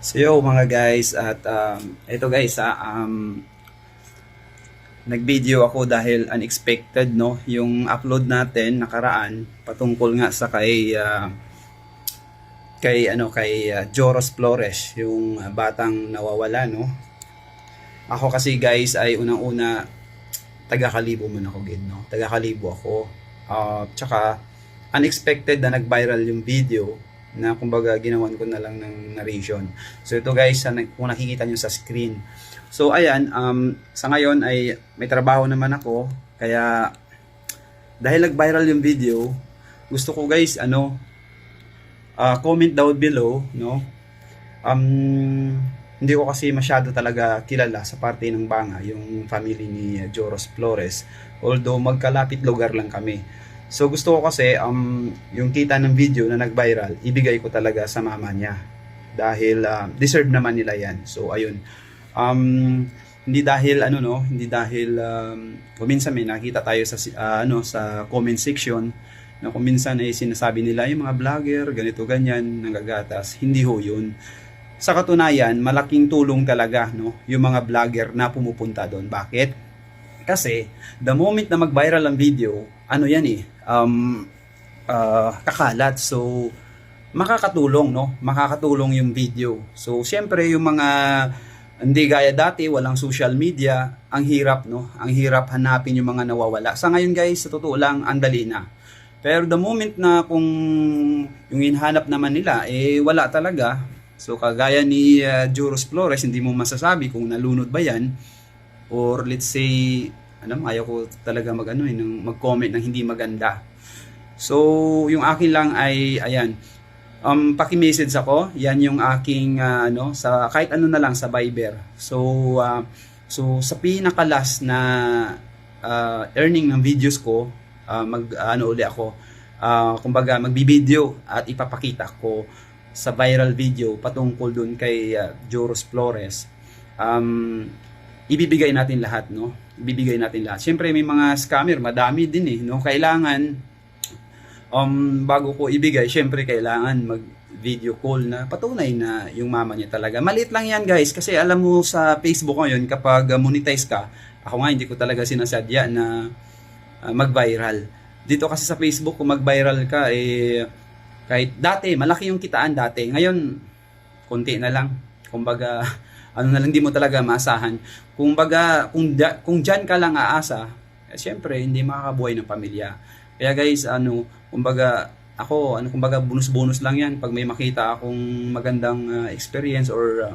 So yo mga guys at ito guys nag-video ako dahil unexpected no yung upload natin nakaraan patungkol nga sa kay Joros Flores yung batang nawawala no. Ako kasi guys ay unang-una taga-Kalibo muna ako gid no. Taga-Kalibo ako. Tsaka unexpected na nag-viral yung video na kumbaga ginawan ko na lang ng narration. So ito guys, kung nakikita nyo sa screen. So ayan, sa ngayon ay may trabaho naman ako. Kaya dahil nag-viral yung video, gusto ko guys, comment down below, no? Hindi ko kasi masyado talaga kilala sa parte ng Banga, yung family ni Joros Flores. Although magkalapit lugar lang kami. So gusto ko kasi yung kita ng video na nag-viral, ibigay ko talaga sa mama niya. Dahil deserve naman nila 'yan. So ayun. Hindi dahil hindi dahil kung minsan may nakita tayo sa sa comment section na kung minsan ay sinasabi nila yung mga vlogger ganito ganyan nanggagatas. Hindi ho 'yun. Sa katunayan, malaking tulong talaga no yung mga vlogger na pumupunta doon. Bakit? Kasi the moment na mag-viral ang video, kakalat. So makakatulong no, makakatulong yung video. So siyempre yung mga hindi gaya dati, walang social media, ang hirap no, ang hirap hanapin yung mga nawawala. Sa ngayon guys, sa totoo lang, ang dali na. Pero the moment na kung yung hinahanap naman nila wala talaga. So kagaya ni Joros Flores, hindi mo masasabi kung nalunod ba yan, or let's say ayaw ko talaga mag-comment ng hindi maganda. So yung akin lang ay ayan, paki-message ako, yan yung aking sa kahit na lang sa Viber. So sa pinakalas na earning ng videos ko, uli ako, kumbaga magbi-video at ipapakita ko sa viral video patungkol dun kay Joros Flores. Ibibigay natin lahat no, ibibigay natin lahat. Siyempre may mga scammer, madami din no. Kailangan bago ko ibigay, siyempre kailangan mag video call na patunay na yung mama niya talaga. Maliit lang yan guys, kasi alam mo sa Facebook ngayon kapag monetize ka, ako nga hindi ko talaga sinasadya na mag-viral. Dito kasi sa Facebook kung mag-viral ka kahit dati malaki yung kitaan dati, ngayon konti na lang. Kumbaga na lang, di mo talaga maasahan. Kung diyan ka lang aasa, syempre hindi makakabuhay ng pamilya. Kaya guys, kumbaga ako, kumbaga bonus-bonus lang 'yan pag may makita akong magandang experience or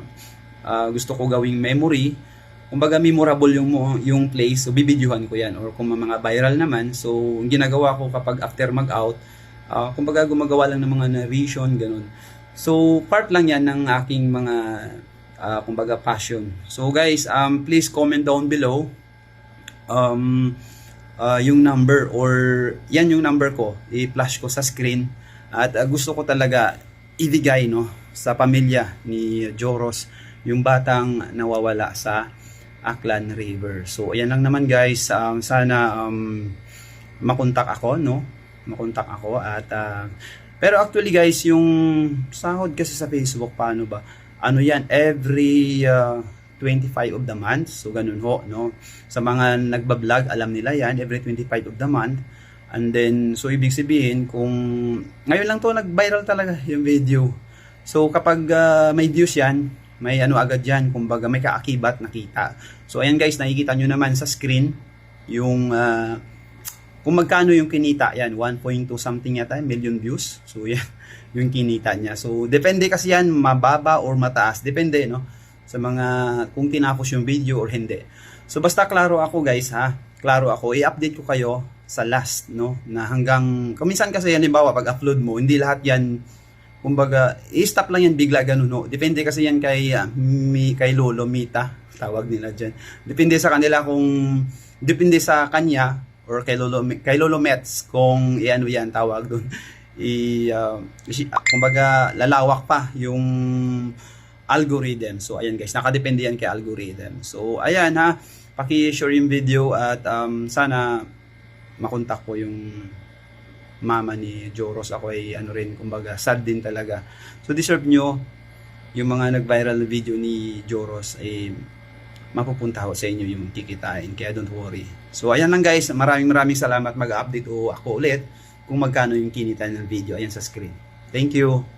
gusto ko gawing memory. Kumbaga memorable yung place, so bibidyohan ko 'yan. Or kung mga viral naman, so ang ginagawa ko kapag after mag-out, kumbaga gumagawa lang ng mga narration ganun. So part lang 'yan ng aking mga kumbaga passion. So guys, please comment down below yung number, or yan yung number ko, i-flash ko sa screen. At gusto ko talaga ibigay no sa pamilya ni Joros, yung batang nawawala sa Aklan River. So ayan lang naman guys, sana makontak ako no, makontak ako at pero actually guys, yung sahod kasi sa Facebook, paano ba? Yan, every 25 of the month. So ganun ho, no? Sa mga nagba-vlog, alam nila yan, every 25 of the month. And then, so ibig sabihin, kung ngayon lang to nag-viral talaga yung video. So kapag may views yan, may agad yan, kumbaga may kaakibat nakita. So ayan guys, nakikita nyo naman sa screen, yung kung magkano yung kinita, yan, 1.2 something yata, million views. So yan, yung kinita niya. So depende kasi yan, mababa or mataas, depende no sa mga kung tinapos yung video or hindi. So basta klaro ako guys ha, klaro ako, i-update ko kayo sa last no, na hanggang kuminsan kasi yan, halimbawa pag upload mo, hindi lahat yan kumbaga i-stop lang yan bigla ganun no. Depende kasi yan kay Lolo Mita, tawag nila diyan. Depende sa kanila depende sa kanya or kay Lolo Mets kung yan tawag doon. Kumbaga lalawak pa yung algorithm. So ayan guys, nakadepende yan kay algorithm. So ayan ha, paki-share yung video at sana makontak ko yung mama ni Joros. Ako ay rin, kumbaga sad din talaga. So deserve nyo yung mga nag-viral na video ni Joros ay mapupunta ho sa inyo yung kikitain, kaya don't worry. So ayan lang guys, maraming salamat. Mag-update ako ulit kung magkano yung kinita ng video. Ayan sa screen. Thank you.